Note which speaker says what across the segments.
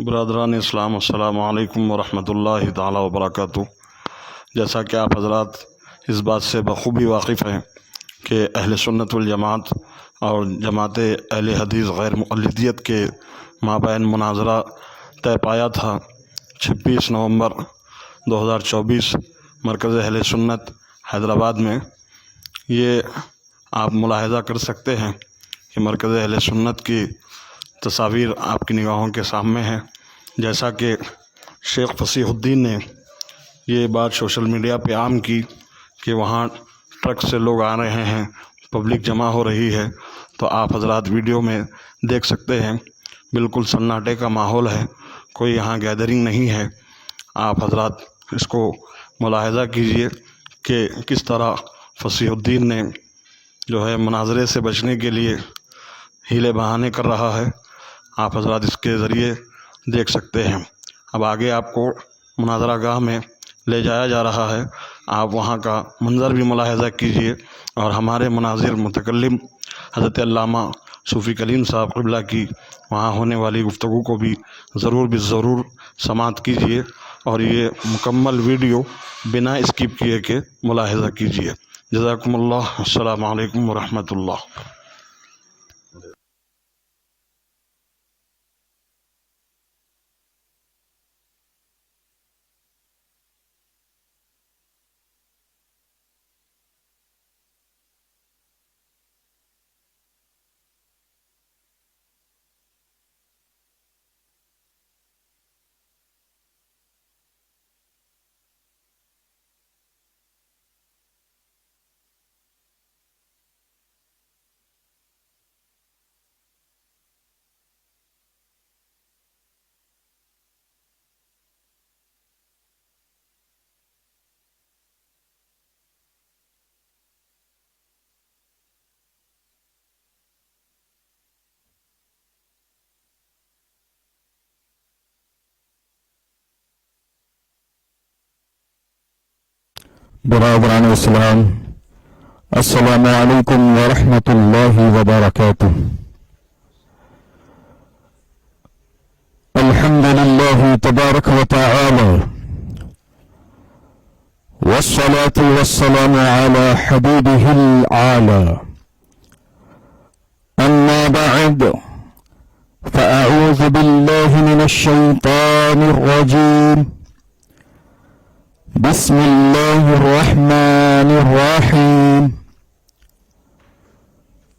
Speaker 1: برادران اسلام، السلام علیکم ورحمۃ اللہ تعالیٰ وبرکاتہ۔ جیسا کہ آپ حضرات اس بات سے بخوبی واقف ہیں کہ اہل سنت والجماعت اور جماعت اہل حدیث غیر مقلدیت کے مابین مناظرہ طے پایا تھا 26 نومبر 2024 مرکز اہل سنت حیدرآباد میں۔ یہ آپ ملاحظہ کر سکتے ہیں کہ مرکز اہل سنت کی تصاویر آپ کی نگاہوں کے سامنے ہیں۔ جیسا کہ شیخ فصیح الدین نے یہ بات سوشل میڈیا پہ عام کی کہ وہاں ٹرک سے لوگ آ رہے ہیں، پبلک جمع ہو رہی ہے، تو آپ حضرات ویڈیو میں دیکھ سکتے ہیں بالکل سناٹے کا ماحول ہے، کوئی یہاں گیدرنگ نہیں ہے۔ آپ حضرات اس کو ملاحظہ کیجئے کہ کس طرح فصیح الدین نے جو ہے مناظرے سے بچنے کے لیے ہیلے بہانے کر رہا ہے۔ آپ حضرات اس کے ذریعے دیکھ سکتے ہیں۔ اب آگے آپ کو مناظرہ گاہ میں لے جایا جا رہا ہے، آپ وہاں کا منظر بھی ملاحظہ کیجئے اور ہمارے مناظر متکلم حضرت علامہ صوفی کلیم صاحب قبلہ کی وہاں ہونے والی گفتگو کو بھی ضرور سماعت کیجئے اور یہ مکمل ویڈیو بنا اسکپ کیے کے ملاحظہ کیجئے۔ جزاکم اللہ، السلام علیکم ورحمۃ اللہ۔
Speaker 2: برادران اسلام، السلام علیکم ورحمۃ اللہ وبرکاتہ۔ الحمد للہ تبارک و تعالی، والصلاة والسلام على حبیبہ العالی، اما بعد فاعوذ باللہ من الشیطان الرجیم، بسم اللہ الرحمن الرحیم،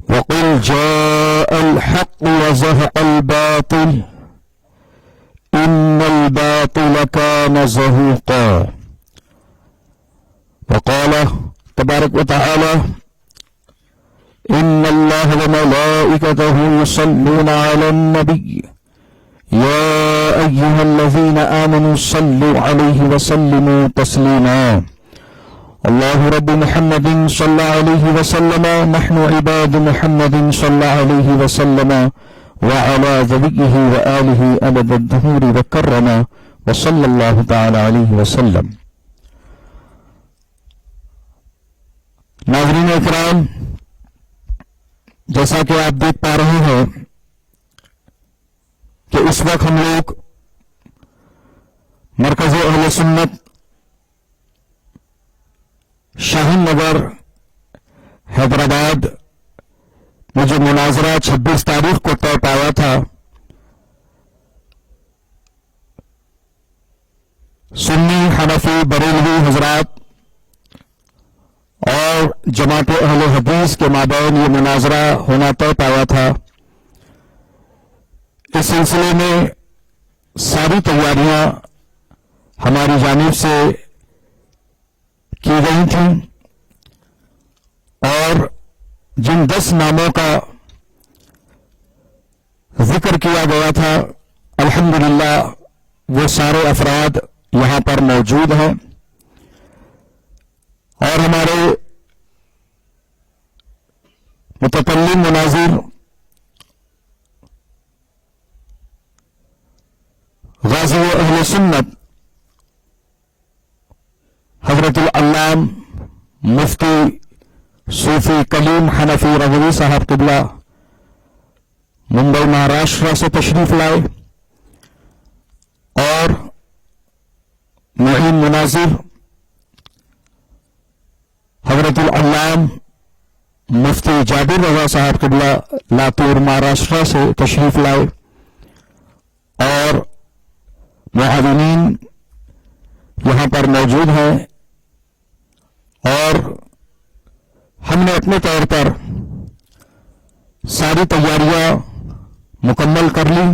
Speaker 2: وقل جاء الحق وزهق الباطل ان الباطل كان زهوقا، وقال تبارک وتعالى ان اللہ وملائکته يصلون على النبی يا أيها الذين آمنوا صلوا عليه وسلموا تسليما، الله رب محمد صلى عليه وسلم، نحن عباد محمد صلى عليه وسلم وعلى ذريه وآله أبد الدهور وكرم وصلى الله تعالى عليه وسلم۔ ناظرین اکرام، جیسا کہ آپ دیکھ پا رہے ہیں کہ اس وقت ہم لوگ مرکز اہل سنت شاہین نگر حیدرآباد میں جو مناظرہ 26 تاریخ کو طے پایا تھا، سنی حنفی بریلوی حضرات اور جماعت اہل حدیث کے مابین یہ مناظرہ ہونا طے پایا تھا۔ اس سلسلے میں ساری تیاریاں ہماری جانب سے کی گئی تھیں اور جن 10 ناموں کا ذکر کیا گیا تھا، الحمدللہ وہ سارے افراد یہاں پر موجود ہیں اور ہمارے متکلم مناظر غازی اہل سنت حضرت العلام مفتی صوفی کلیم حنفی رضوی صاحب قبلہ ممبئی مہاراشٹر سے تشریف لائے معین مناظر حضرت العلام مفتی جابر رضا صاحب قبلہ لاتور مہاراشٹر سے تشریف لائے اور معاونین یہاں پر موجود ہیں، اور ہم نے اپنے طور پر ساری تیاریاں مکمل کر لی،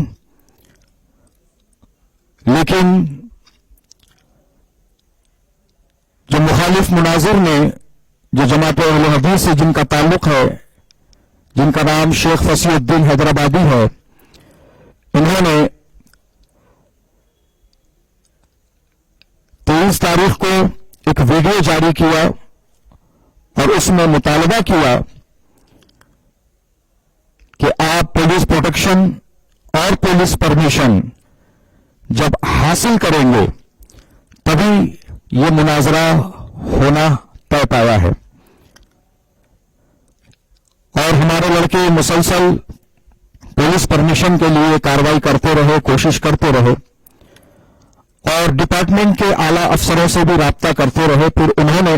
Speaker 2: لیکن جو مخالف مناظر نے، جو جماعت اہل حدیث سے جن کا تعلق ہے، جن کا نام شیخ فصیح الدین حیدرآبادی ہے، انہوں نے 23 تاریخ کو ایک ویڈیو جاری کیا اور اس میں مطالبہ کیا کہ آپ پولیس پروٹیکشن اور پولیس پرمیشن جب حاصل کریں گے تبھی یہ مناظرہ ہونا طے پایا ہے، اور ہمارے لڑکے مسلسل پولیس پرمیشن کے لیے کارروائی کرتے رہے، کوشش کرتے رہے، اور ڈپارٹمنٹ کے اعلیٰ افسروں سے بھی رابطہ کرتے رہے۔ پھر انہوں نے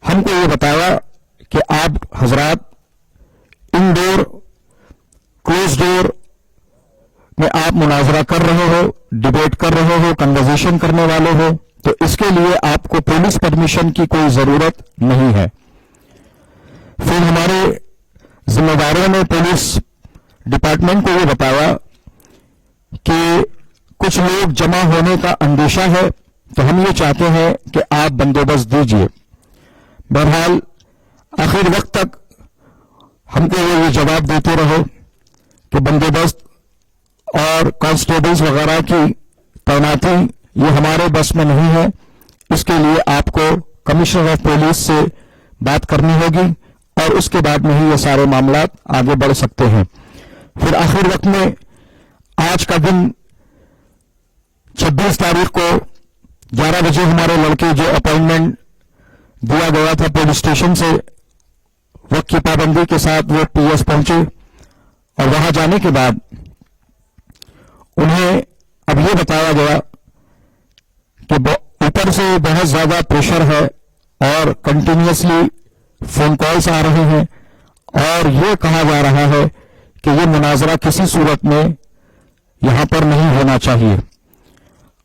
Speaker 2: ہم کو یہ بتایا کہ آپ حضرات انڈور کلوز ڈور میں آپ مناظرہ کر رہے ہو، ڈبیٹ کر رہے ہو، کنورزیشن کرنے والے ہو، تو اس کے لیے آپ کو پولیس پرمیشن کی کوئی ضرورت نہیں ہے۔ پھر ہمارے ذمہ داروں نے پولیس ڈپارٹمنٹ کو یہ بتایا کہ کچھ لوگ جمع ہونے کا اندیشہ ہے، تو ہم یہ چاہتے ہیں کہ آپ بندوبست دیجیے۔ بہرحال آخر وقت تک ہم کو یہ جواب دیتے رہے کہ بندوبست اور کانسٹیبلز وغیرہ کی تعیناتی یہ ہمارے بس میں نہیں ہے، اس کے لیے آپ کو کمشنر آف پولیس سے بات کرنی ہوگی اور اس کے بعد میں ہی یہ سارے معاملات آگے بڑھ سکتے ہیں۔ پھر آخر وقت میں آج کا دن 26 تاریخ کو 11 بجے ہمارے لڑکے جو اپائنٹمنٹ دیا گیا تھا پولیس اسٹیشن سے، وقت کی پابندی کے ساتھ وہ پی ایس پہنچے، اور وہاں جانے کے بعد انہیں اب یہ بتایا گیا کہ اوپر سے بہت زیادہ پریشر ہے اور کنٹینیوسلی فون کالز آ رہے ہیں، اور یہ کہا جا رہا ہے کہ یہ مناظرہ کسی صورت میں یہاں پر نہیں ہونا چاہیے،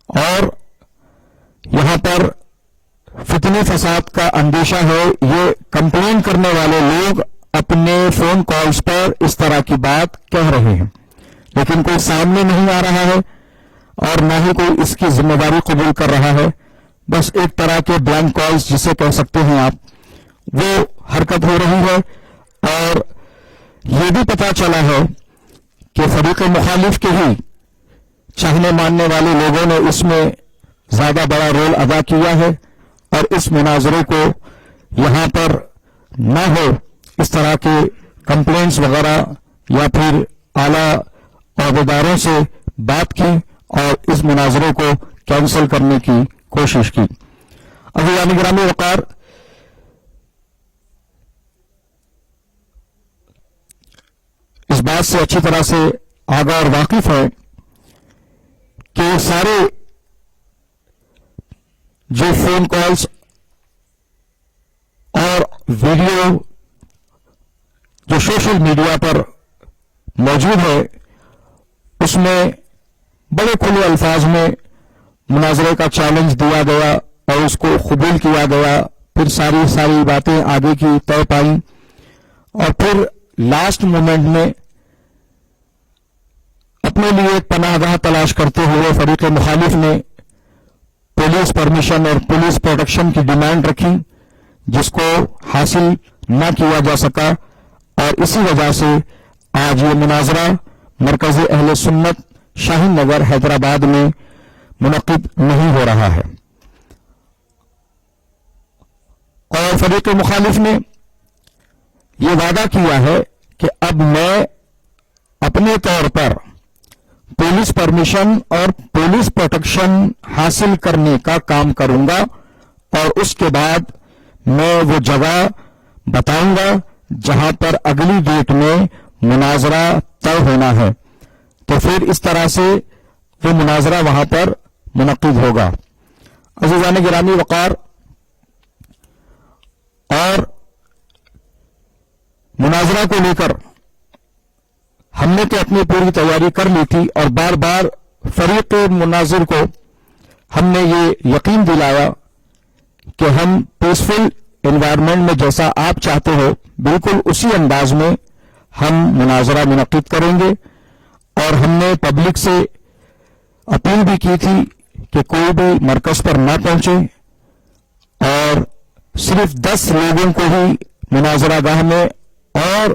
Speaker 2: اور یہاں پر فتنہ فساد کا اندیشہ ہے۔ یہ کمپلین کرنے والے لوگ اپنے فون کالز پر اس طرح کی بات کہہ رہے ہیں، لیکن کوئی سامنے نہیں آ رہا ہے اور نہ ہی کوئی اس کی ذمہ داری قبول کر رہا ہے۔ بس ایک طرح کے بلینک کالز جسے کہہ سکتے ہیں آپ، وہ حرکت ہو رہی ہے، اور یہ بھی پتا چلا ہے کہ فریق مخالف کے ہی چاہنے ماننے والے لوگوں نے اس میں زیادہ بڑا رول ادا کیا ہے، اور اس مناظرے کو یہاں پر نہ ہو اس طرح کے کمپلینٹس وغیرہ یا پھر اعلیٰ عہدیداروں سے بات کی اور اس مناظرے کو کینسل کرنے کی کوشش کی۔ عزیزان گرامی وقار، اس بات سے اچھی طرح سے آگاہ اور واقف ہے کہ سارے جو فون کالز اور ویڈیو جو سوشل میڈیا پر موجود ہے، اس میں بڑے کھلے الفاظ میں مناظرے کا چیلنج دیا گیا اور اس کو قبول کیا گیا، پھر ساری باتیں آگے کی طے پائیں، اور پھر لاسٹ مومنٹ میں اپنے لیے ایک پناہ گاہ تلاش کرتے ہوئے فریق مخالف نے پولیس پرمیشن اور پولیس پروٹیکشن کی ڈیمانڈ رکھی، جس کو حاصل نہ کیا جا سکا، اور اسی وجہ سے آج یہ مناظرہ مرکز اہل سنت شاہین نگر حیدرآباد میں منعقد نہیں ہو رہا ہے۔ اور فریق مخالف نے یہ وعدہ کیا ہے کہ اب میں اپنے طور پر پولیس پرمیشن اور پولیس پروٹیکشن حاصل کرنے کا کام کروں گا، اور اس کے بعد میں وہ جگہ بتاؤں گا جہاں پر اگلی ڈیٹ میں مناظرہ طے ہونا ہے، تو پھر اس طرح سے وہ مناظرہ وہاں پر منعقد ہوگا۔ عزیزان گرامی وقار، اور مناظرہ کو لے کر ہم نے تو اپنی پوری تیاری کر لی تھی، اور بار بار فریق مناظر کو ہم نے یہ یقین دلایا کہ ہم پیسفل انوائرمنٹ میں جیسا آپ چاہتے ہو بالکل اسی انداز میں ہم مناظرہ منعقد کریں گے. اور ہم نے پبلک سے اپیل بھی کی تھی کہ کوئی بھی مرکز پر نہ پہنچے، اور صرف 10 لوگوں کو ہی مناظرہ گاہ میں اور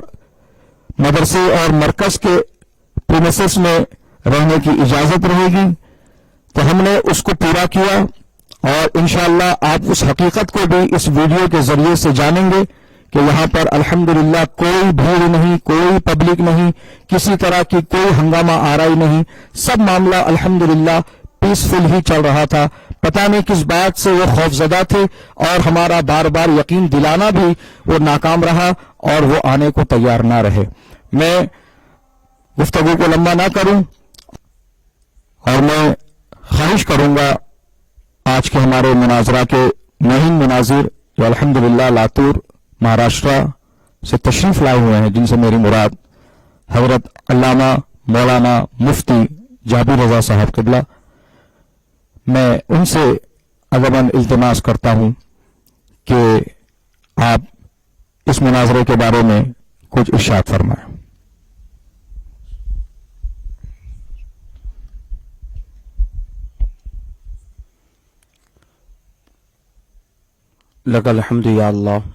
Speaker 2: مدرسے اور مرکز کے پریمیسز میں رہنے کی اجازت رہے گی. تو ہم نے اس کو پورا کیا، اور انشاءاللہ آپ اس حقیقت کو بھی اس ویڈیو کے ذریعے سے جانیں گے کہ یہاں پر الحمدللہ کوئی بھیڑ نہیں، کوئی پبلک نہیں، کسی طرح کی کوئی ہنگامہ آرائی نہیں، سب معاملہ الحمدللہ پیسفل ہی چل رہا تھا. پتہ نہیں کس بات سے وہ خوف زدہ تھے، اور ہمارا بار بار یقین دلانا بھی وہ ناکام رہا اور وہ آنے کو تیار نہ رہے. میں گفتگو کو لمبا نہ کروں، اور میں خواہش کروں گا آج کے ہمارے مناظرہ کے مہین مناظر جو الحمدللہ لاتور مہاراشٹرا سے تشریف لائے ہوئے ہیں، جن سے میری مراد حضرت علامہ مولانا مفتی جابر رضا صاحب قبلہ، میں ان سے ادباً التماس کرتا ہوں کہ آپ اس مناظرے کے بارے میں کچھ ارشاد فرمائیں.
Speaker 3: لک الحمد یا اللہ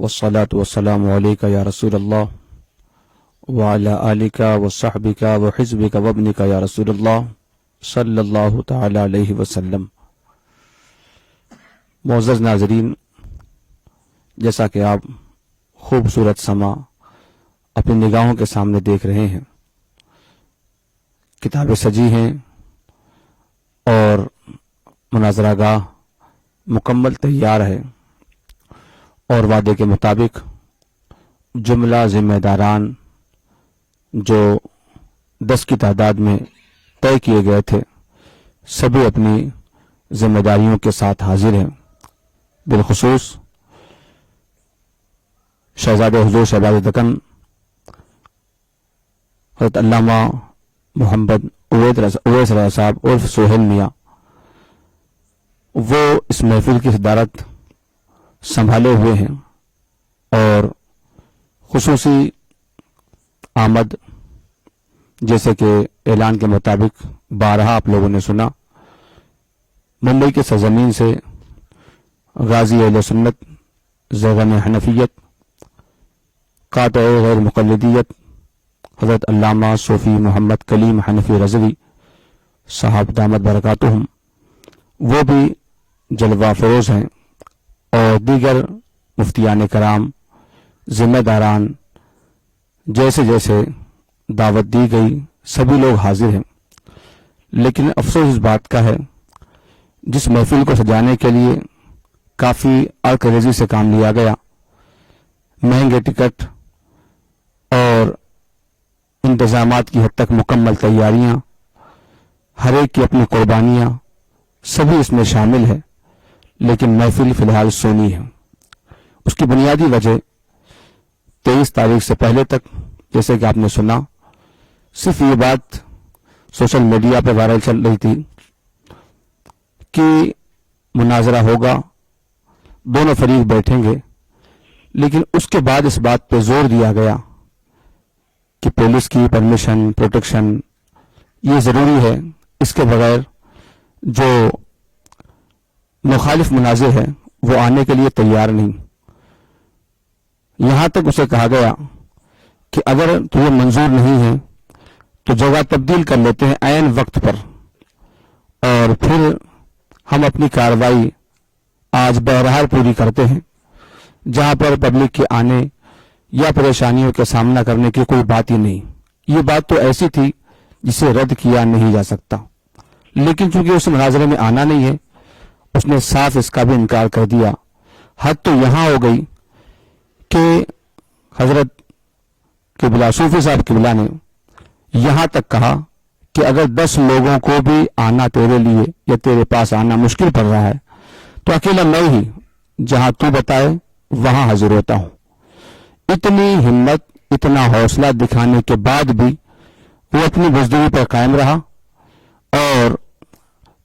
Speaker 3: والصلاة والسلام علیکہ یا رسول اللہ وعلی آلکہ وصحبکہ وحزبکہ وابنکہ یا رسول اللہ صلی اللہ تعالی علیہ وسلم. معزز ناظرین، جیسا کہ آپ خوبصورت سما اپنی نگاہوں کے سامنے دیکھ رہے ہیں، کتابیں سجی ہیں اور مناظرہ گاہ مکمل تیار ہے، اور وعدے کے مطابق جملہ ذمہ داران جو 10 کی تعداد میں طے کیے گئے تھے سبھی اپنی ذمہ داریوں کے ساتھ حاضر ہیں. بالخصوص شہزادہ حضور شہباز دکن حضرت علامہ محمد اویس رضا صاحب عرف سہیل میاں، وہ اس محفل کی صدارت سنبھالے ہوئے ہیں، اور خصوصی آمد جیسے کہ اعلان کے مطابق بارہا آپ لوگوں نے سنا، ممبئی کے سرزمین سے غازی اہل سنت، زیغم حنفیت، قاطع غیر مقلدیت حضرت علامہ صوفی محمد کلیم حنفی رضوی صاحب دامت برکاتہم، وہ بھی جلوہ فروز ہیں، اور دیگر مفتیان کرام، ذمہ داران، جیسے جیسے دعوت دی گئی سبھی لوگ حاضر ہیں. لیکن افسوس اس بات کا ہے، جس محفل کو سجانے کے لیے کافی عرق سے کام لیا گیا، مہنگے ٹکٹ اور انتظامات کی حد تک مکمل تیاریاں، ہر ایک کی اپنی قربانیاں، سبھی اس میں شامل ہے، لیکن محفل فی الحال سونی ہے. اس کی بنیادی وجہ 23 تاریخ سے پہلے تک، جیسے کہ آپ نے سنا، صرف یہ بات سوشل میڈیا پہ وائرل چل رہی تھی کہ مناظرہ ہوگا، دونوں فریق بیٹھیں گے، لیکن اس کے بعد اس بات پہ زور دیا گیا کہ پولیس کی پرمیشن، پروٹیکشن یہ ضروری ہے، اس کے بغیر جو مخالف مناظر ہے وہ آنے کے لیے تیار نہیں. یہاں تک اسے کہا گیا کہ اگر تمہیں منظور نہیں ہے تو جگہ تبدیل کر لیتے ہیں عین وقت پر، اور پھر ہم اپنی کارروائی آج بہرحال پوری کرتے ہیں، جہاں پر پبلک کے آنے یا پریشانیوں کے سامنا کرنے کی کوئی بات ہی نہیں. یہ بات تو ایسی تھی جسے رد کیا نہیں جا سکتا، لیکن چونکہ اس مناظرے میں آنا نہیں ہے، اس نے صاف اس کا بھی انکار کر دیا. حد تو یہاں ہو گئی کہ حضرت قبلہ صوفی صاحب قبلہ نے یہاں تک کہا کہ کہ اگر 10 لوگوں کو بھی آنا تیرے لیے یا تیرے پاس آنا مشکل پڑ رہا ہے تو اکیلا میں ہی جہاں تو بتائے وہاں حاضر ہوتا ہوں. اتنی ہمت، اتنا حوصلہ دکھانے کے بعد بھی وہ اپنی بزدلی پر قائم رہا اور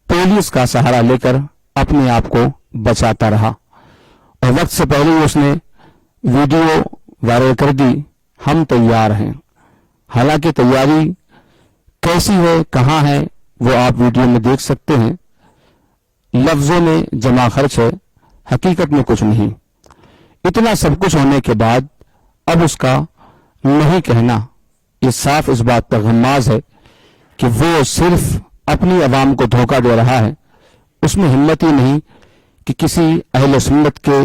Speaker 3: پولیس کا سہارا لے کر اپنے آپ کو بچاتا رہا، اور وقت سے پہلے ہی اس نے ویڈیو وائرل کر دی. ہم تیار ہیں. حالانکہ تیاری کیسی ہے، کہاں ہے، وہ آپ ویڈیو میں دیکھ سکتے ہیں. لفظوں میں جمع خرچ ہے، حقیقت میں کچھ نہیں. اتنا سب کچھ ہونے کے بعد اب اس کا نہیں کہنا یہ صاف اس بات پر غماز ہے کہ وہ صرف اپنی عوام کو دھوکہ دے رہا ہے. اس میں ہمت ہی نہیں کہ کسی اہل سنت کے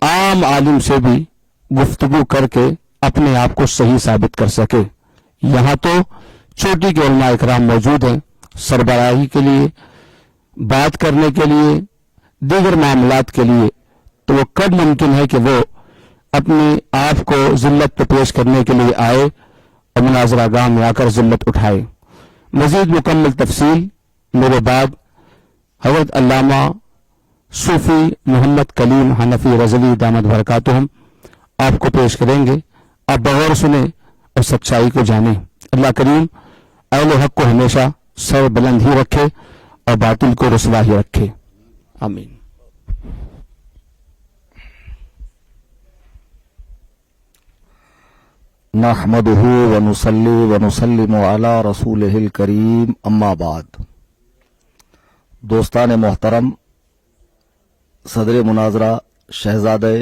Speaker 3: عام عالم سے بھی گفتگو کر کے اپنے آپ کو صحیح ثابت کر سکے. یہاں تو چوٹی کے علماء اکرام موجود ہیں سربراہی کے لیے، بات کرنے کے لیے، دیگر معاملات کے لیے، تو وہ کب ممکن ہے کہ وہ اپنے آپ کو ذلت پہ پیش کرنے کے لیے آئے اور مناظرہ گاہ میں آ کر ذلت اٹھائے. مزید مکمل تفصیل میرے بعد حضرت علامہ صوفی محمد کلیم حنفی رضوی دامت برکاتہم آپ کو پیش کریں گے. آپ بغور سنیں اور سچائی کو جانیں. اللہ کریم اہل حق کو ہمیشہ سر بلند ہی رکھے اور باطل کو رسوا ہی رکھے. آمین.
Speaker 2: نحمده ونصلي ونسلم على رسوله الكريم اما بعد. دوستان محترم، صدر مناظرہ شہزادہ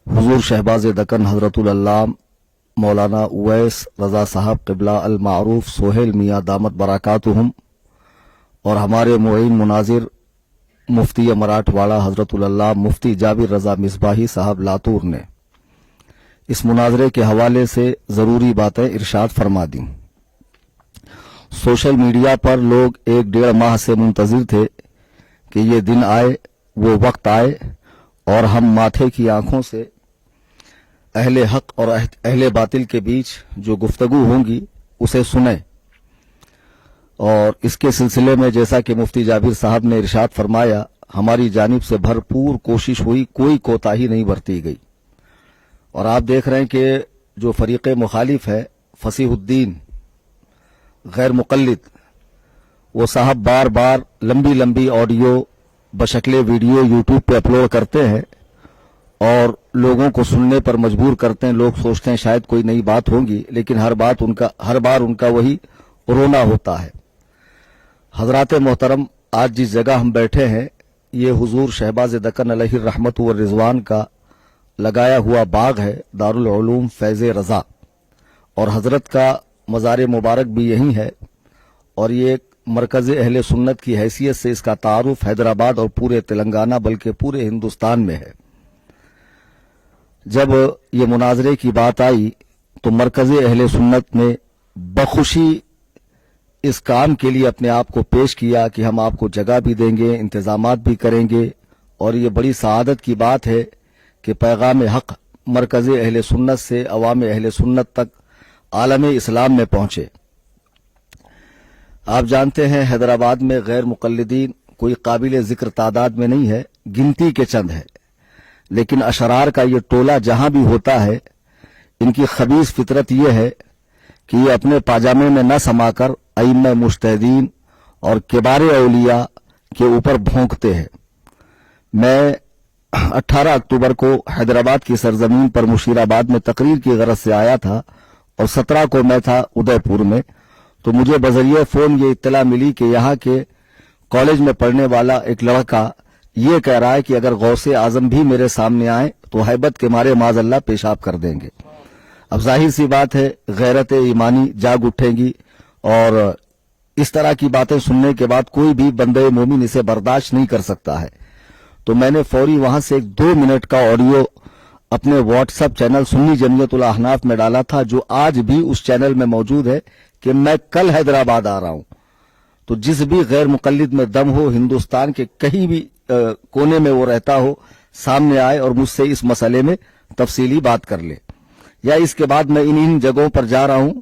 Speaker 2: حضور شہباز دکن حضرت العلام مولانا اویس رضا صاحب قبلہ المعروف سہیل میاں دامت برکاتہم اور ہمارے معین مناظر مفتی مراٹھواڑہ حضرت العلام مفتی جابر رضا مصباحی صاحب لاتور نے اس مناظرے کے حوالے سے ضروری باتیں ارشاد فرما دیں. سوشل میڈیا پر لوگ 1-1.5 ماہ سے منتظر تھے کہ یہ دن آئے، وہ وقت آئے اور ہم ماتھے کی آنکھوں سے اہل حق اور اہل باطل کے بیچ جو گفتگو ہوں گی اسے سنیں. اور اس کے سلسلے میں جیسا کہ مفتی جابر صاحب نے ارشاد فرمایا، ہماری جانب سے بھرپور کوشش ہوئی، کوئی کوتاہی نہیں برتی گئی. اور آپ دیکھ رہے ہیں کہ جو فریق مخالف ہے فصیح الدین غیر مقلد، وہ صاحب بار بار لمبی لمبی آڈیو بشکل ویڈیو یوٹیوب پہ اپلوڈ کرتے ہیں اور لوگوں کو سننے پر مجبور کرتے ہیں. لوگ سوچتے ہیں شاید کوئی نئی بات ہوگی، لیکن ہر بار ان کا وہی رونا ہوتا ہے. حضرات محترم، آج جس جگہ ہم بیٹھے ہیں یہ حضور شہباز دکن علیہ الرحمت والرضوان کا لگایا ہوا باغ ہے، دارالعلوم فیض رضا، اور حضرت کا مزار مبارک بھی یہی ہے. اور یہ ایک مرکز اہل سنت کی حیثیت سے اس کا تعارف حیدرآباد اور پورے تلنگانہ بلکہ پورے ہندوستان میں ہے. جب یہ مناظرے کی بات آئی تو مرکز اہل سنت نے بخوشی اس کام کے لیے اپنے آپ کو پیش کیا کہ ہم آپ کو جگہ بھی دیں گے، انتظامات بھی کریں گے. اور یہ بڑی سعادت کی بات ہے کہ پیغام حق مرکز اہل سنت سے عوام اہل سنت تک عالم اسلام میں پہنچے. آپ جانتے ہیں حیدرآباد میں غیر مقلدین کوئی قابل ذکر تعداد میں نہیں ہے، گنتی کے چند ہے. لیکن اشرار کا یہ ٹولہ جہاں بھی ہوتا ہے، ان کی خبیث فطرت یہ ہے کہ یہ اپنے پاجامے میں نہ سما کر ائمہ مجتہدین اور کبار اولیاء کے اوپر بھونکتے ہیں. میں 18 اکتوبر کو حیدرآباد کی سرزمین پر مشیرآباد میں تقریر کی غرض سے آیا تھا اور 17 کو میں تھا ادے پور میں. تو مجھے بذریعہ فون یہ اطلاع ملی کہ یہاں کے کالج میں پڑھنے والا ایک لڑکا یہ کہہ رہا ہے کہ اگر غوث اعظم بھی میرے سامنے آئیں تو ہیبت کے مارے معاذ اللہ پیشاب کر دیں گے. اب ظاہر سی بات ہے غیرت ایمانی جاگ اٹھے گی اور اس طرح کی باتیں سننے کے بعد کوئی بھی بندے مومن اسے برداشت نہیں کر سکتا ہے. تو میں نے فوری وہاں سے 2 منٹ کا آڈیو اپنے واٹس ایپ چینل سنی جمعیت الاحناف میں ڈالا تھا، جو آج بھی اس چینل میں موجود ہے کہ میں کل حیدرآباد آ رہا ہوں. تو جس بھی غیر مقلد میں دم ہو، ہندوستان کے کہیں بھی کونے میں وہ رہتا ہو، سامنے آئے اور مجھ سے اس مسئلے میں تفصیلی بات کر لے. یا اس کے بعد میں ان جگہوں پر جا رہا ہوں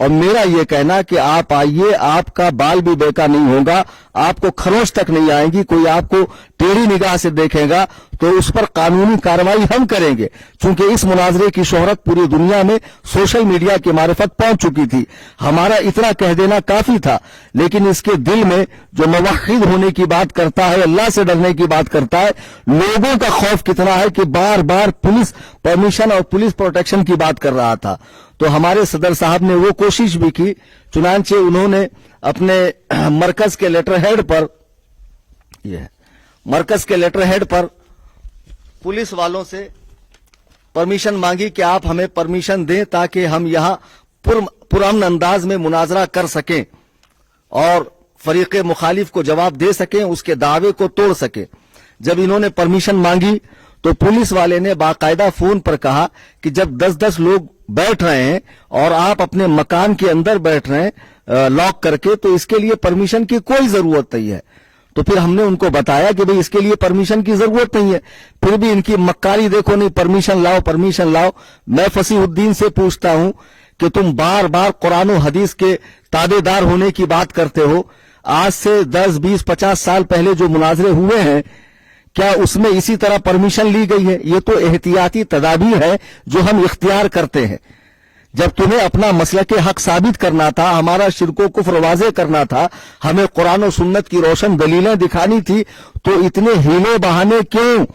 Speaker 4: اور میرا یہ کہنا کہ آپ آئیے, آپ کا بال بھی بیکا نہیں ہوگا, آپ کو خروش تک نہیں آئیں گی, کوئی آپ کو ٹیڑھی نگاہ سے دیکھے گا تو اس پر قانونی کارروائی ہم کریں گے, چونکہ اس مناظرے کی شہرت پوری دنیا میں سوشل میڈیا کی معرفت پہنچ چکی تھی. ہمارا اتنا کہہ دینا کافی تھا, لیکن اس کے دل میں جو موحد ہونے کی بات کرتا ہے, اللہ سے ڈرنے کی بات کرتا ہے, لوگوں کا خوف کتنا ہے کہ بار بار پولیس پرمیشن اور پولیس پروٹیکشن کی بات کر رہا تھا. تو ہمارے صدر صاحب نے وہ کوشش بھی کی, چنانچہ انہوں نے اپنے مرکز کے لیٹر ہیڈ پر پولیس والوں سے پرمیشن مانگی کہ آپ ہمیں پرمیشن دیں تاکہ ہم یہاں پرامن انداز میں مناظرہ کر سکیں اور فریق مخالف کو جواب دے سکیں, اس کے دعوے کو توڑ سکیں. جب انہوں نے پرمیشن مانگی تو پولیس والے نے باقاعدہ فون پر کہا کہ جب 10-10 لوگ بیٹھ رہے ہیں اور آپ اپنے مکان کے اندر بیٹھ رہے ہیں لاک کر کے, تو اس کے لیے پرمیشن کی کوئی ضرورت نہیں ہے. تو پھر ہم نے ان کو بتایا کہ بھئی اس کے لیے پرمیشن کی ضرورت نہیں ہے, پھر بھی ان کی مکاری دیکھو, نہیں پرمیشن لاؤ. میں فصیح الدین سے پوچھتا ہوں کہ تم بار بار قرآن و حدیث کے تابع دار ہونے کی بات کرتے ہو, آج سے 10-20-50 سال پہلے جو مناظرے ہوئے ہیں کیا اس میں اسی طرح پرمیشن لی گئی ہے؟ یہ تو احتیاطی تدابیر ہے جو ہم اختیار کرتے ہیں. جب تمہیں اپنا مسلک حق ثابت کرنا تھا, ہمارا شرک و کفر واضح کرنا تھا, ہمیں قرآن و سنت کی روشن دلیلیں دکھانی تھی, تو اتنے ہیلے بہانے کیوں؟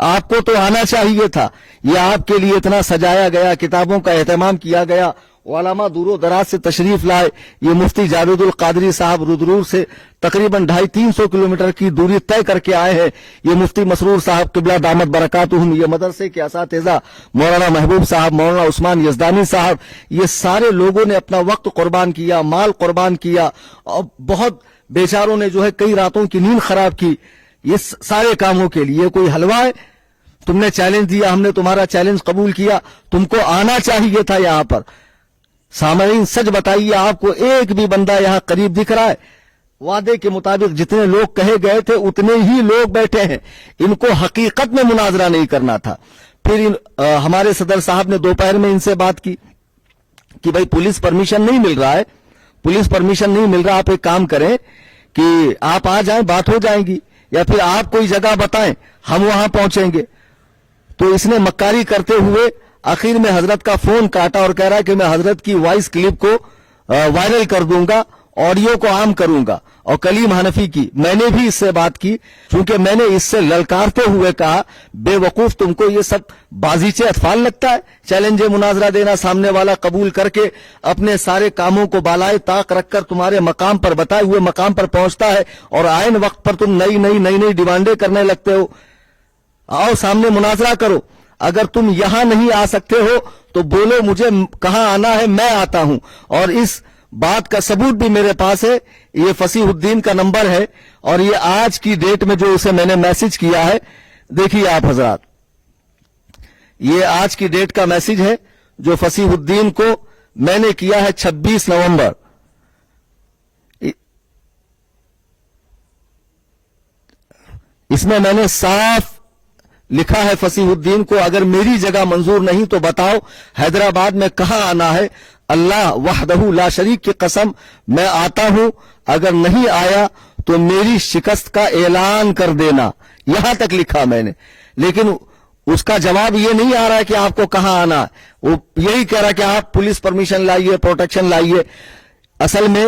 Speaker 4: آپ کو تو آنا چاہیے تھا. یہ آپ کے لیے اتنا سجایا گیا, کتابوں کا اہتمام کیا گیا, علماء دور و دراز سے تشریف لائے. یہ مفتی جاوید القادری صاحب رودرور سے تقریباً 250-300 کلومیٹر کی دوری طے کر کے آئے ہیں. یہ مفتی مسرور صاحب قبلہ دامت برکاتہم, یہ مدرسے کے اساتذہ مولانا محبوب صاحب, مولانا عثمان یزدانی صاحب, یہ سارے لوگوں نے اپنا وقت قربان کیا, مال قربان کیا, اور بہت بیچاروں نے جو ہے کئی راتوں کی نیند خراب کی یہ سارے کاموں کے لیے. کوئی حلوہ ہے؟ تم نے چیلنج دیا, ہم نے تمہارا چیلنج قبول کیا, تم کو آنا چاہیے تھا یہاں پر. سامعین سچ بتائیے, آپ کو ایک بھی بندہ یہاں قریب دکھ رہا ہے؟ وعدے کے مطابق جتنے لوگ کہے گئے تھے اتنے ہی لوگ بیٹھے ہیں. ان کو حقیقت میں مناظرہ نہیں کرنا تھا. پھر ہمارے صدر صاحب نے دوپہر میں ان سے بات کی کہ بھائی پولیس پرمیشن نہیں مل رہا ہے, آپ ایک کام کریں کہ آپ آ جائیں, بات ہو جائیں گی, یا پھر آپ کوئی جگہ بتائیں, ہم وہاں پہنچیں گے. تو اس نے مکاری کرتے ہوئے آخر میں حضرت کا فون کاٹا اور کہہ رہا ہے کہ میں حضرت کی وائس کلپ کو وائرل کر دوں گا, آڈیو کو عام کروں گا. اور کلیم حنفی کی میں نے بھی اس سے بات کی, چونکہ میں نے اس سے للکارتے ہوئے کہا بے وقوف, تم کو یہ سب بازیچے اطفال لگتا ہے؟ چیلنج مناظرہ دینا, سامنے والا قبول کر کے اپنے سارے کاموں کو بالائے طاق رکھ کر تمہارے مقام پر, بتائے ہوئے مقام پر پہنچتا ہے, اور عین وقت پر تم نئی ڈیمانڈیں کرنے لگتے ہو. آؤ سامنے مناظرہ کرو. اگر تم یہاں نہیں آ سکتے ہو تو بولو مجھے کہاں آنا ہے, میں آتا ہوں. اور اس بات کا ثبوت بھی میرے پاس ہے, یہ فصیح الدین کا نمبر ہے, اور یہ آج کی ڈیٹ میں جو اسے میں نے میسج کیا ہے, دیکھیے آپ حضرات, یہ آج کی ڈیٹ کا میسج ہے جو فصیح الدین کو میں نے کیا ہے 26 نومبر. اس میں میں نے صاف لکھا ہے فصیح الدین کو, اگر میری جگہ منظور نہیں تو بتاؤ حیدرآباد میں کہاں آنا ہے, اللہ وحدہ لا شریک کی قسم میں آتا ہوں, اگر نہیں آیا تو میری شکست کا اعلان کر دینا. یہاں تک لکھا میں نے, لیکن اس کا جواب یہ نہیں آ رہا ہے کہ آپ کو کہاں آنا ہے, وہ یہی کہہ رہا ہے کہ آپ پولیس پرمیشن لائیے, پروٹیکشن لائیے. اصل میں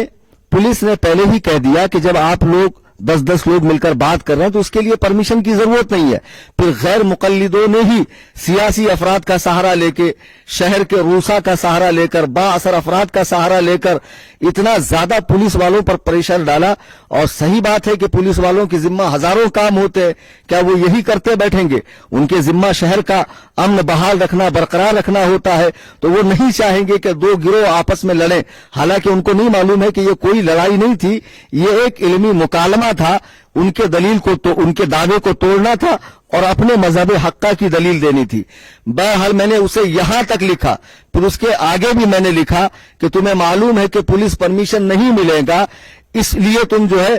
Speaker 4: پولیس نے پہلے ہی کہہ دیا کہ جب آپ لوگ 10-10 لوگ مل کر بات کر رہے ہیں تو اس کے لیے پرمیشن کی ضرورت نہیں ہے. پھر غیر مقلدوں نے ہی سیاسی افراد کا سہارا لے کے, شہر کے روسا کا سہارا لے کر, با اثر افراد کا سہارا لے کر اتنا زیادہ پولیس والوں پر پریشر ڈالا. اور صحیح بات ہے کہ پولیس والوں کے ذمہ ہزاروں کام ہوتے ہیں, کیا وہ یہی کرتے بیٹھیں گے؟ ان کے ذمہ شہر کا امن بحال رکھنا, برقرار رکھنا ہوتا ہے. تو وہ نہیں چاہیں گے کہ دو گروہ آپس میں لڑیں, حالانکہ ان کو نہیں معلوم ہے کہ یہ کوئی لڑائی نہیں تھی, یہ ایک علمی مکالمہ تھا. ان کے دلیل کو تو ان کے دعوے کو توڑنا تھا اور اپنے مذہب حقہ کی دلیل دینی تھی. بہرحال میں نے اسے یہاں تک لکھا, پھر اس کے آگے بھی میں نے لکھا کہ تمہیں معلوم ہے کہ پولیس پرمیشن نہیں ملے گا, اس لیے تم جو ہے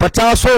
Speaker 4: 50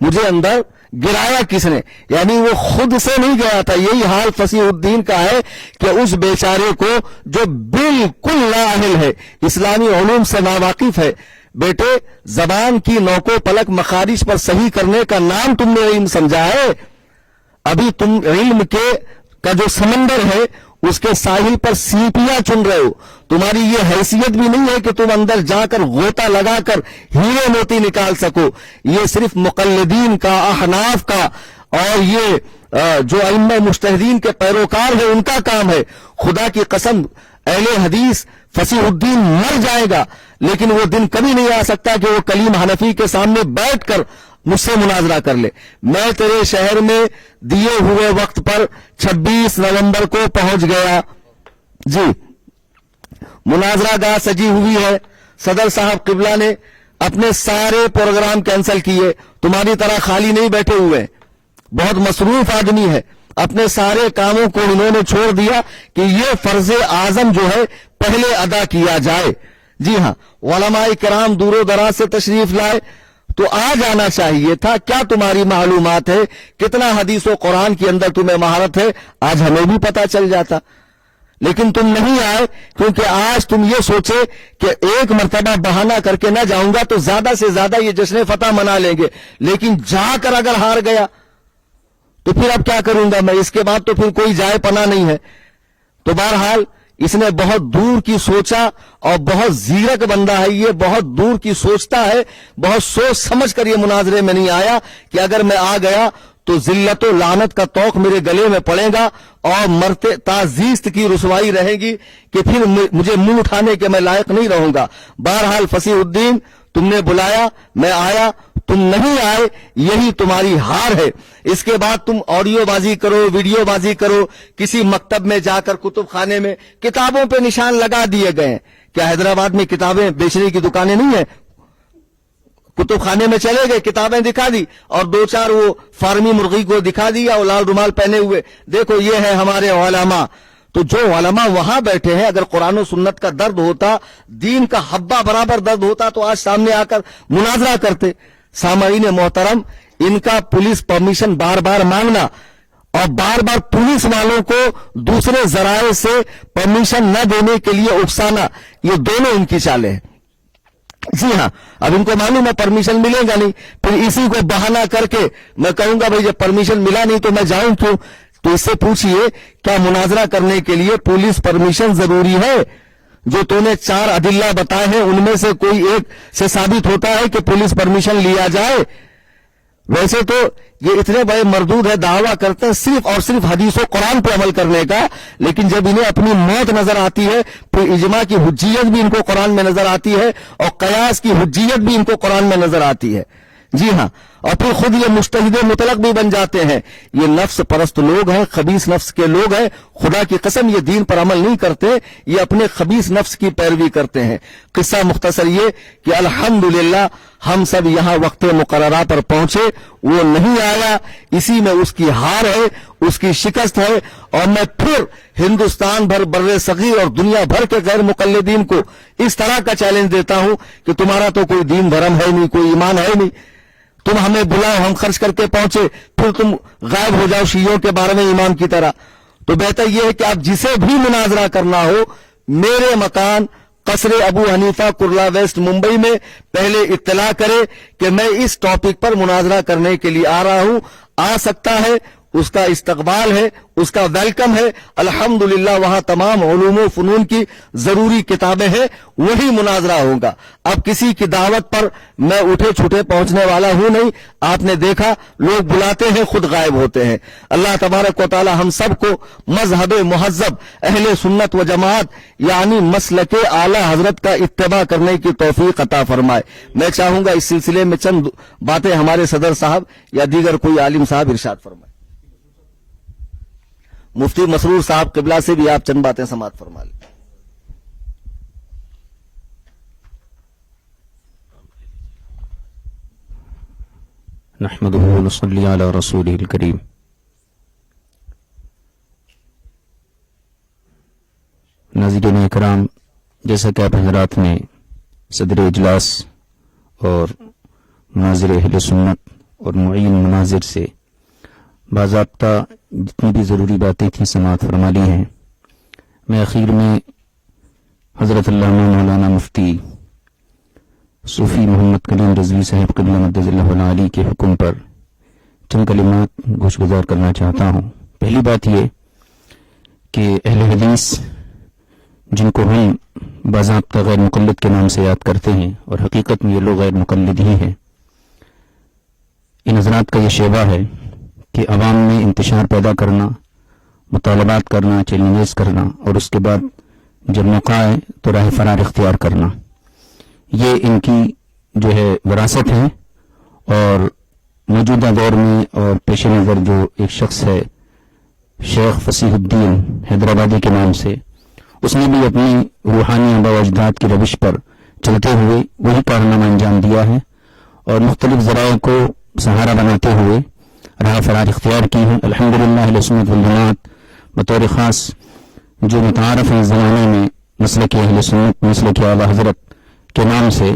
Speaker 4: مجھے اندر گرایا کس نے؟ یعنی وہ خود سے نہیں گیا تھا. یہی حال فصیح الدین کا ہے کہ اس بیچارے کو جو بالکل لااہل ہے, اسلامی علوم سے ناواقف ہے, بیٹے زبان کی نوکو پلک مخارج پر صحیح کرنے کا نام تم نے علم سمجھا ہے. ابھی تم علم کا جو سمندر ہے اس کے ساحل پر سیپیاں چن رہے ہو. تمہاری یہ حیثیت بھی نہیں ہے کہ تم اندر جا کر غوطہ لگا کر ہیرے موتی نکال سکو. یہ صرف مقلدین کا, احناف کا اور یہ جو ائمہ مجتہدین کے پیروکار ہیں ان کا کام ہے. خدا کی قسم اہل حدیث فصیح الدین مر جائے گا, لیکن وہ دن کبھی نہیں آ سکتا کہ وہ کلیم حنفی کے سامنے بیٹھ کر مجھ سے مناظرہ کر لے. میں تیرے شہر میں دیے ہوئے وقت پر 26 نومبر کو پہنچ گیا. جی, مناظرہ گاہ سجی ہوئی ہے. صدر صاحب قبلہ نے اپنے سارے پروگرام کینسل کیے. تمہاری طرح خالی نہیں بیٹھے ہوئے, بہت مصروف آدمی ہے. اپنے سارے کاموں کو انہوں نے چھوڑ دیا کہ یہ فرض اعظم جو ہے پہلے ادا کیا جائے. جی ہاں, علماء کرام دور و دراز سے تشریف لائے تو آ جانا چاہیے تھا. کیا تمہاری معلومات ہے, کتنا حدیث و قرآن کے اندر تمہیں مہارت ہے, آج ہمیں بھی پتا چل جاتا. لیکن تم نہیں آئے کیونکہ آج تم یہ سوچے کہ ایک مرتبہ بہانہ کر کے نہ جاؤں گا تو زیادہ سے زیادہ یہ جشن فتح منا لیں گے. لیکن جا کر اگر ہار گیا تو پھر اب کیا کروں گا میں, اس کے بعد تو پھر کوئی جائے پناہ نہیں ہے. تو بہرحال اس نے بہت دور کی سوچا اور بہت زیرک بندہ ہے یہ, بہت دور کی سوچتا ہے, بہت سوچ سمجھ کر یہ مناظرے میں نہیں آیا کہ اگر میں آ گیا تو ذلت و لعنت کا طوق میرے گلے میں پڑے گا اور مرتے تعزیست کی رسوائی رہے گی کہ پھر مجھے منہ اٹھانے کے میں لائق نہیں رہوں گا. بہرحال فصیح الدین تم نے بلایا, میں آیا, تم نہیں آئے, یہی تمہاری ہار ہے. اس کے بعد تم آڈیو بازی کرو, ویڈیو بازی کرو, کسی مکتب میں جا کر کتب خانے میں کتابوں پہ نشان لگا دیے گئے ہیں. کیا حیدرآباد میں کتابیں بیچنے کی دکانیں نہیں ہیں؟ کتب خانے میں چلے گئے, کتابیں دکھا دی اور 2-4 وہ فارمی مرغی کو دکھا دیا اور لال رومال پہنے ہوئے, دیکھو یہ ہے ہمارے علماء. تو جو علماء وہاں بیٹھے ہیں, اگر قرآن و سنت کا درد ہوتا, دین کا حبہ برابر درد ہوتا تو آج سامنے آ کر مناظرہ کرتے. سامعین محترم, ان کا پولیس پرمیشن بار بار مانگنا اور بار بار پولیس والوں کو دوسرے ذرائع سے پرمیشن نہ دینے کے لیے اکسانا, یہ دونوں ان کی چالیں ہیں. جی ہاں, اب ان کو معلوم ہے پرمیشن ملے گا نہیں, پھر اسی کو بہانہ کر کے میں کہوں گا بھائی جب پرمیشن ملا نہیں تو میں جاؤں کیوں. تو اس سے پوچھئے کیا مناظرہ کرنے کے لیے پولیس پرمیشن ضروری ہے؟ جو تو نے 4 ادلہ بتائے ہیں ان میں سے کوئی ایک سے ثابت ہوتا ہے کہ پولیس پرمیشن لیا جائے؟ ویسے تو یہ اتنے بڑے مردود ہے, دعویٰ کرتے ہیں صرف اور صرف حدیث و قرآن پہ عمل کرنے کا, لیکن جب انہیں اپنی موت نظر آتی ہے پھر اجماع کی حجیت بھی ان کو قرآن میں نظر آتی ہے اور قیاس کی حجیت بھی ان کو قرآن میں نظر آتی ہے. جی ہاں, اور پھر خود یہ مجتہد مطلق بھی بن جاتے ہیں. یہ نفس پرست لوگ ہیں, خبیث نفس کے لوگ ہیں. خدا کی قسم یہ دین پر عمل نہیں کرتے, یہ اپنے خبیث نفس کی پیروی کرتے ہیں. قصہ مختصر یہ کہ الحمدللہ ہم سب یہاں وقت مقررہ پر پہنچے, وہ نہیں آیا, اسی میں اس کی ہار ہے, اس کی شکست ہے. اور میں پھر ہندوستان بھر, بر صغیر اور دنیا بھر کے غیر مقلدین کو اس طرح کا چیلنج دیتا ہوں کہ تمہارا تو کوئی دین دھرم ہے نہیں, کوئی ایمان ہے نہیں. تم ہمیں بلاؤ, ہم خرچ کر کے پہنچے, پھر تم غائب ہو جاؤ شیعوں کے بارے میں ایمان کی طرح. تو بہتر یہ ہے کہ آپ جسے بھی مناظرہ کرنا ہو, میرے مکان قصر ابو حنیفہ کرلا ویسٹ ممبئی میں پہلے اطلاع کرے کہ میں اس ٹاپک پر مناظرہ کرنے کے لیے آ رہا ہوں. آ سکتا ہے, اس کا استقبال ہے, اس کا ویلکم ہے. الحمدللہ وہاں تمام علوم و فنون کی ضروری کتابیں ہیں, وہی مناظرہ ہوگا. اب کسی کی دعوت پر میں اٹھے چھٹے پہنچنے والا ہوں نہیں. آپ نے دیکھا لوگ بلاتے ہیں خود غائب ہوتے ہیں. اللہ تبارک و تعالی ہم سب کو مذہب مہذب اہل سنت و جماعت یعنی مسلک اعلی حضرت کا اتباع کرنے کی توفیق عطا فرمائے. میں چاہوں گا اس سلسلے میں چند باتیں ہمارے صدر صاحب یا دیگر کوئی عالم صاحب ارشاد فرمائے. مفتی مسرور صاحب قبلہ سے بھی آپ چند باتیں سماعت فرما لیں.
Speaker 2: نحمدہ و نصلی علی رسولہ الکریم. ناظرین اکرام, جیسا کہ آپ حضرات نے صدر اجلاس اور مناظر اہل سنت
Speaker 3: اور معین مناظر سے باضابطہ جتنی بھی ضروری باتیں تھیں سماعت فرما لی ہیں. میں اخیر میں حضرت علامہ مولانا مفتی صوفی محمد کلیم رضوی صاحب قبلہ مدد اللہ علی کے حکم پر چند کلمات گوش گزار کرنا چاہتا ہوں. پہلی بات یہ کہ اہل حدیث جن کو ہم باضابطہ غیر مقلد کے نام سے یاد کرتے ہیں اور حقیقت میں یہ لوگ غیر مقلد ہی ہیں، ان حضرات کا یہ شیوا ہے کہ عوام میں انتشار پیدا کرنا، مطالبات کرنا، چیلنجز کرنا، اور اس کے بعد جب موقع آئے تو راہ فرار اختیار کرنا. یہ ان کی جو ہے وراثت ہے. اور موجودہ دور میں اور پیش نظر جو ایک شخص ہے شیخ فصیح الدین حیدرآبادی کے نام سے، اس نے بھی اپنی روحانی آباء و اجداد کی روش پر چلتے ہوئے وہی کارنامہ انجام دیا ہے اور مختلف ذرائع کو سہارا بناتے ہوئے راہ فرار اختیار کی ہے. الحمدللہ اہل سنت والجماعت بطور خاص جو متعارف ہے اس زمانے میں مسلک اہل سنت، مسلک اعلیٰ حضرت کے نام سے،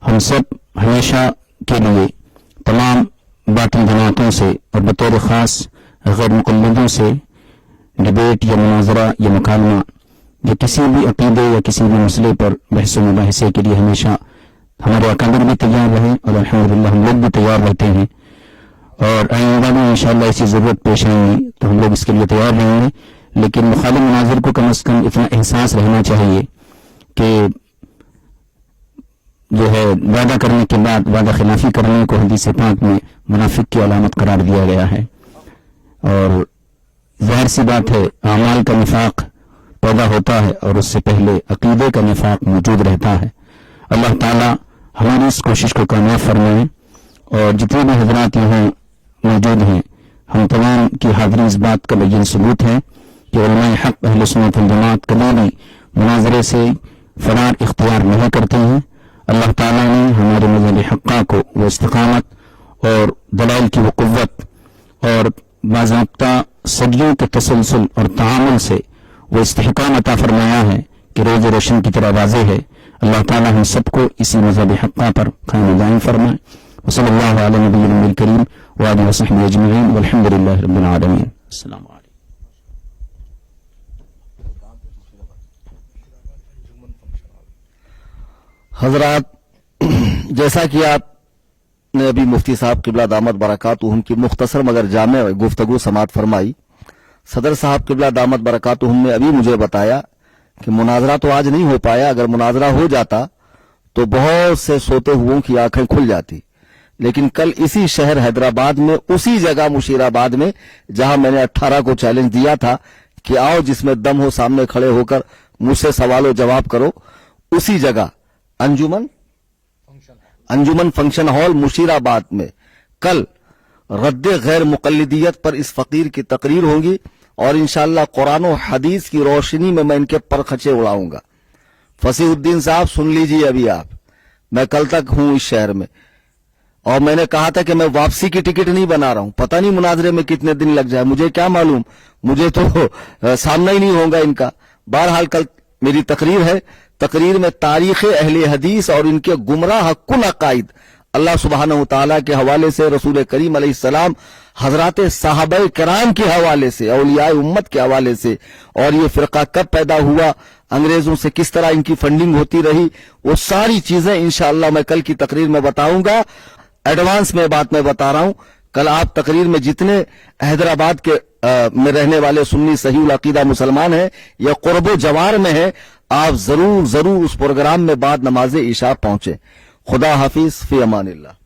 Speaker 3: ہم سب ہمیشہ کے لیے تمام باطل جماعتوں سے اور بطور خاص غیر مقلدوں سے ڈبیٹ یا مناظرہ یا مکالمہ یا کسی بھی عقیدے یا کسی بھی مسئلے پر بحث و مباحثے کے لیے ہمیشہ ہمارے اکابر بھی تیار رہے اور الحمدللہ ہم لوگ بھی تیار رہتے ہیں. اور آئندہ میں انشاءاللہ ایسی ضرورت پیش آئیں گی تو ہم لوگ اس کے لیے تیار رہیں گے. لیکن مخالف مناظر کو کم از کم اتنا احساس رہنا چاہیے کہ جو ہے وعدہ کرنے کے بعد وعدہ خلافی کرنے کو حدیث پاک میں منافق کی علامت قرار دیا گیا ہے. اور ظاہر سی بات ہے اعمال کا نفاق پیدا ہوتا ہے اور اس سے پہلے عقیدے کا نفاق موجود رہتا ہے. اللہ تعالی ہماری اس کوشش کو کامیاب فرمائے. اور جتنے بھی حضرات یہاں موجود ہیں ہم تمام کی حاضری اس بات کا بین ثبوت ہے کہ علماء حق اہل سنت والجماعت کبھی بھی مناظرے سے فرار اختیار نہیں کرتے ہیں. اللہ تعالیٰ نے ہمارے مذہب حقہ کو وہ استقامت اور دلائل کی وہ قوت اور باضابطہ صدیوں کے تسلسل اور تعامل سے وہ استحکام عطا فرمایا ہے کہ روز روشن کی طرح واضح ہے. اللہ تعالیٰ ہم سب کو اسی مذہب حقہ پر قائم دائم فرمائے. وصلی اللہ علی نبی الکریم وآلہ وصحبہ اجمعین والحمد للہ رب العالمین. السلام علیکم.
Speaker 4: حضرات، جیسا کہ آپ نے ابھی مفتی صاحب قبلہ دامت برکاتہم کی مختصر مگر جامع گفتگو سماعت فرمائی، صدر صاحب قبلہ دامت برکاتہم نے ابھی مجھے بتایا کہ مناظرہ تو آج نہیں ہو پایا. اگر مناظرہ ہو جاتا تو بہت سے سوتے ہوئوں کی آنکھیں کھل جاتی. لیکن کل اسی شہر حیدرآباد میں اسی جگہ مشیر آباد میں جہاں میں نے 18 کو چیلنج دیا تھا کہ آؤ جس میں دم ہو سامنے کھڑے ہو کر مجھ سے سوال و جواب کرو، اسی جگہ انجمن فنکشن ہال مشیر آباد میں کل رد غیر مقلدیت پر اس فقیر کی تقریر ہوگی اور انشاءاللہ قرآن و حدیث کی روشنی میں ان کے پرخچے اڑاؤں گا. فصیح الدین صاحب سن لیجئے، ابھی آپ، میں کل تک ہوں اس شہر میں اور میں نے کہا تھا کہ میں واپسی کی ٹکٹ نہیں بنا رہا ہوں. پتہ نہیں مناظرے میں کتنے دن لگ جائے، مجھے کیا معلوم، مجھے تو سامنا ہی نہیں ہوگا ان کا. بہرحال کل میری تقریر ہے. تقریر میں تاریخ اہل حدیث اور ان کے گمراہ کن عقائد اللہ سبحانہ وتعالی کے حوالے سے، رسول کریم علیہ السلام، حضرات صحابہ کرام کے حوالے سے، اولیاء امت کے حوالے سے، اور یہ فرقہ کب پیدا ہوا، انگریزوں سے کس طرح ان کی فنڈنگ ہوتی رہی، وہ ساری چیزیں انشاءاللہ میں کل کی تقریر میں بتاؤں گا. ایڈوانس میں بات میں بتا رہا ہوں، کل آپ تقریر میں جتنے حیدرآباد کے میں رہنے والے سنی صحیح العقیدہ مسلمان ہیں یا قرب و جوار میں ہیں، آپ ضرور اس پروگرام میں بعد نماز عشاء پہنچیں. خدا حافظ، فی امان اللہ.